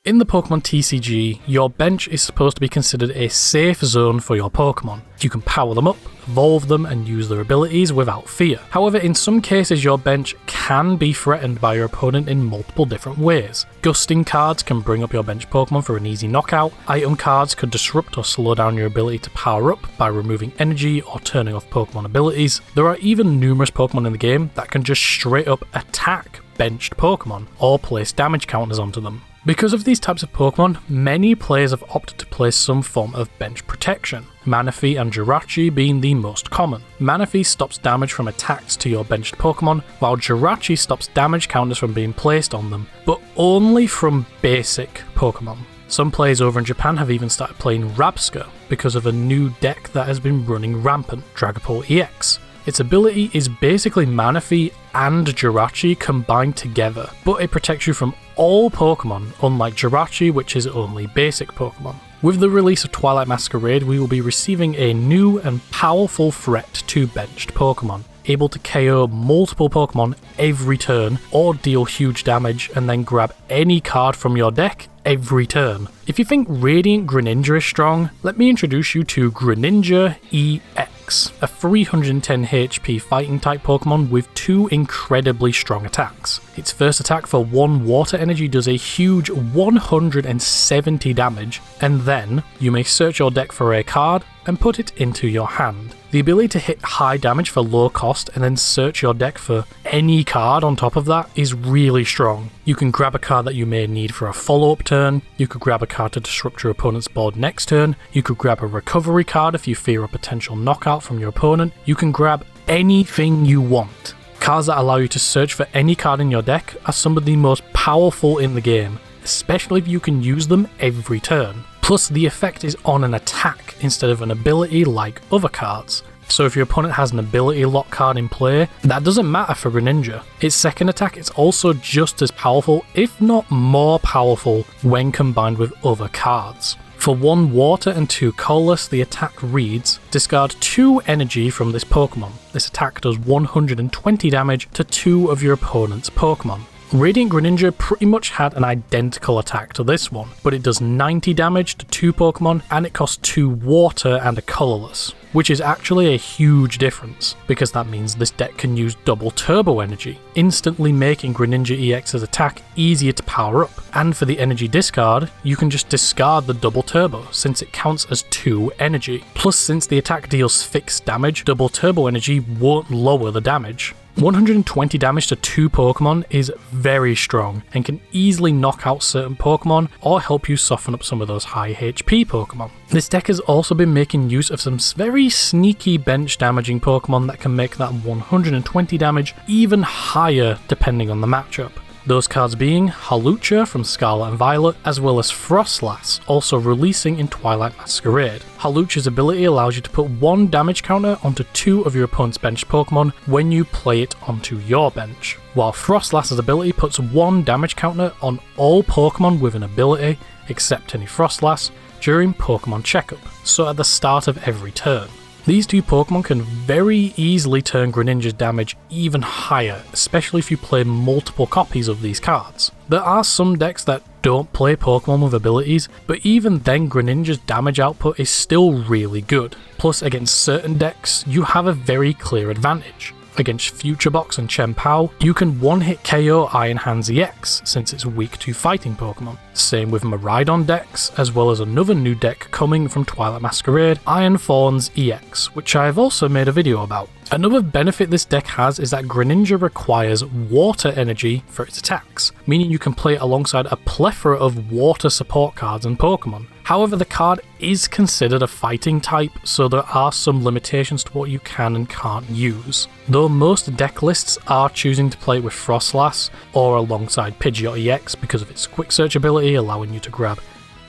In the Pokemon TCG, your bench is supposed to be considered a safe zone for your Pokemon. You can power them up, evolve them, and use their abilities without fear. However, in some cases your bench can be threatened by your opponent in multiple different ways. Gusting cards can bring up your bench Pokemon for an easy knockout, item cards could disrupt or slow down your ability to power up by removing energy or turning off Pokemon abilities. There are even numerous Pokemon in the game that can just straight up attack benched Pokemon, or place damage counters onto them. Because of these types of Pokemon, many players have opted to place some form of bench protection, Manaphy and Jirachi being the most common. Manaphy stops damage from attacks to your benched Pokemon, while Jirachi stops damage counters from being placed on them, but only from basic Pokemon. Some players over in Japan have even started playing Rabsca because of a new deck that has been running rampant, Dragapult EX. Its ability is basically Manaphy and Jirachi combined together, but it protects you from all Pokemon, unlike Jirachi, which is only basic Pokemon. With the release of Twilight Masquerade, we will be receiving a new and powerful threat to benched Pokemon, able to KO multiple Pokemon every turn, or deal huge damage and then grab any card from your deck every turn. If you think Radiant Greninja is strong, let me introduce you to Greninja EX, a 310 HP fighting type Pokemon with 2 incredibly strong attacks. Its first attack for 1 water energy does a huge 170 damage, and then you may search your deck for a card and put it into your hand. The ability to hit high damage for low cost and then search your deck for any card on top of that is really strong. You can grab a card that you may need for a follow-up turn, you could grab a card to disrupt your opponent's board next turn, you could grab a recovery card if you fear a potential knockout from your opponent, you can grab anything you want. Cards that allow you to search for any card in your deck are some of the most powerful in the game, especially if you can use them every turn. Plus, the effect is on an attack instead of an ability like other cards. So if your opponent has an ability lock card in play, that doesn't matter for Greninja. Its second attack is also just as powerful, if not more powerful, when combined with other cards. For 1 water and 2 colorless, the attack reads, discard 2 energy from this Pokemon. This attack does 120 damage to 2 of your opponent's Pokemon. Radiant Greninja pretty much had an identical attack to this one, but it does 90 damage to 2 Pokemon and it costs 2 water and a colorless, which is actually a huge difference, because that means this deck can use double turbo energy, instantly making Greninja EX's attack easier to power up. And for the energy discard, you can just discard the double turbo, since it counts as 2 energy. Plus, since the attack deals fixed damage, double turbo energy won't lower the damage. 120 damage to 2 Pokemon is very strong and can easily knock out certain Pokemon or help you soften up some of those high HP Pokemon. This deck has also been making use of some very sneaky bench damaging Pokemon that can make that 120 damage even higher depending on the matchup. Those cards being Hawlucha from Scarlet and Violet, as well as Frostlass, also releasing in Twilight Masquerade. Hawlucha's ability allows you to put 1 damage counter onto 2 of your opponent's benched Pokemon when you play it onto your bench, while Frostlass's ability puts 1 damage counter on all Pokemon with an ability, except any Frostlass, during Pokemon Checkup, so at the start of every turn. These 2 Pokemon can very easily turn Greninja's damage even higher, especially if you play multiple copies of these cards. There are some decks that don't play Pokemon with abilities, but even then Greninja's damage output is still really good. Plus, against certain decks, you have a very clear advantage. Against Future Box and Chien-Pao, you can one-hit KO Iron Hands EX since it's weak to fighting Pokemon. Same with Miraidon decks, as well as another new deck coming from Twilight Masquerade, Iron Thorns EX, which I have also made a video about. Another benefit this deck has is that Greninja requires water energy for its attacks, meaning you can play it alongside a plethora of water support cards and Pokemon. However, the card is considered a fighting type, so there are some limitations to what you can and can't use. Though most deck lists are choosing to play it with Frostlass or alongside Pidgeot EX because of its quick search ability allowing you to grab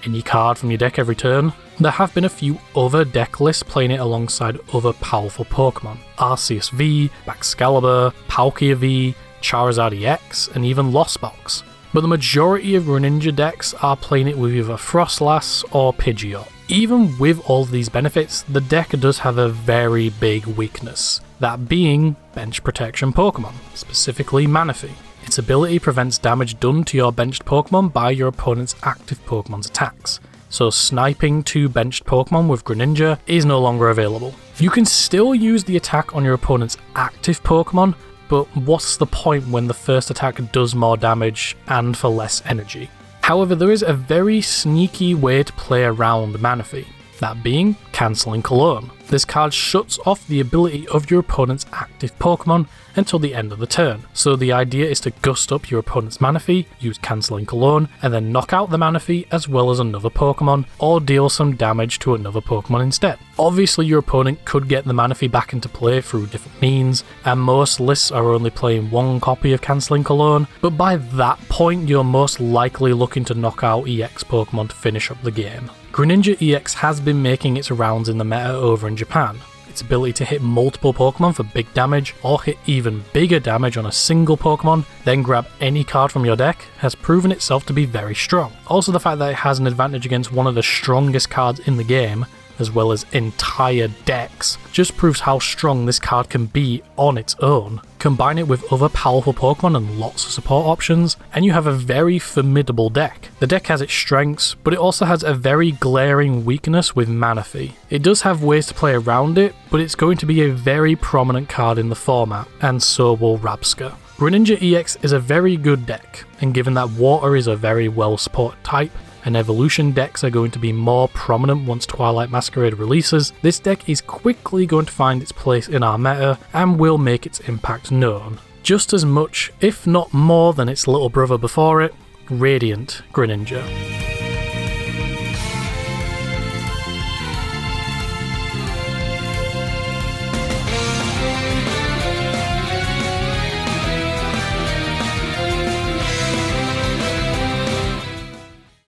any card from your deck every turn, there have been a few other deck lists playing it alongside other powerful Pokemon. Arceus V, Baxcalibur, Palkia V, Charizard EX, and even Lost Box. But the majority of Greninja decks are playing it with either Frostlass or Pidgeot. Even with all of these benefits, the deck does have a very big weakness, that being bench protection Pokemon, specifically Manaphy. Its ability prevents damage done to your benched Pokemon by your opponent's active Pokemon's attacks. So sniping 2 benched Pokemon with Greninja is no longer available. You can still use the attack on your opponent's active Pokemon, but what's the point when the first attack does more damage and for less energy? However, there is a very sneaky way to play around Manaphy, that being cancelling Cologne. This card shuts off the ability of your opponent's active Pokemon until the end of the turn, so the idea is to gust up your opponent's Manaphy, use cancelling Cologne, and then knock out the Manaphy as well as another Pokemon, or deal some damage to another Pokemon instead. Obviously your opponent could get the Manaphy back into play through different means, and most lists are only playing 1 copy of cancelling Cologne, but by that point you're most likely looking to knock out EX Pokemon to finish up the game. Greninja EX has been making its rounds in the meta over in Japan. Its ability to hit multiple Pokemon for big damage, or hit even bigger damage on a single Pokemon, then grab any card from your deck, has proven itself to be very strong. Also the fact that it has an advantage against one of the strongest cards in the game, as well as entire decks, just proves how strong this card can be on its own. Combine it with other powerful Pokemon and lots of support options, and you have a very formidable deck. The deck has its strengths, but it also has a very glaring weakness with Manaphy. It does have ways to play around it, but it's going to be a very prominent card in the format, and so will Rabsca. Greninja EX is a very good deck, and given that Water is a very well supported type, and evolution decks are going to be more prominent once Twilight Masquerade releases, this deck is quickly going to find its place in our meta and will make its impact known. Just as much, if not more than its little brother before it, Radiant Greninja.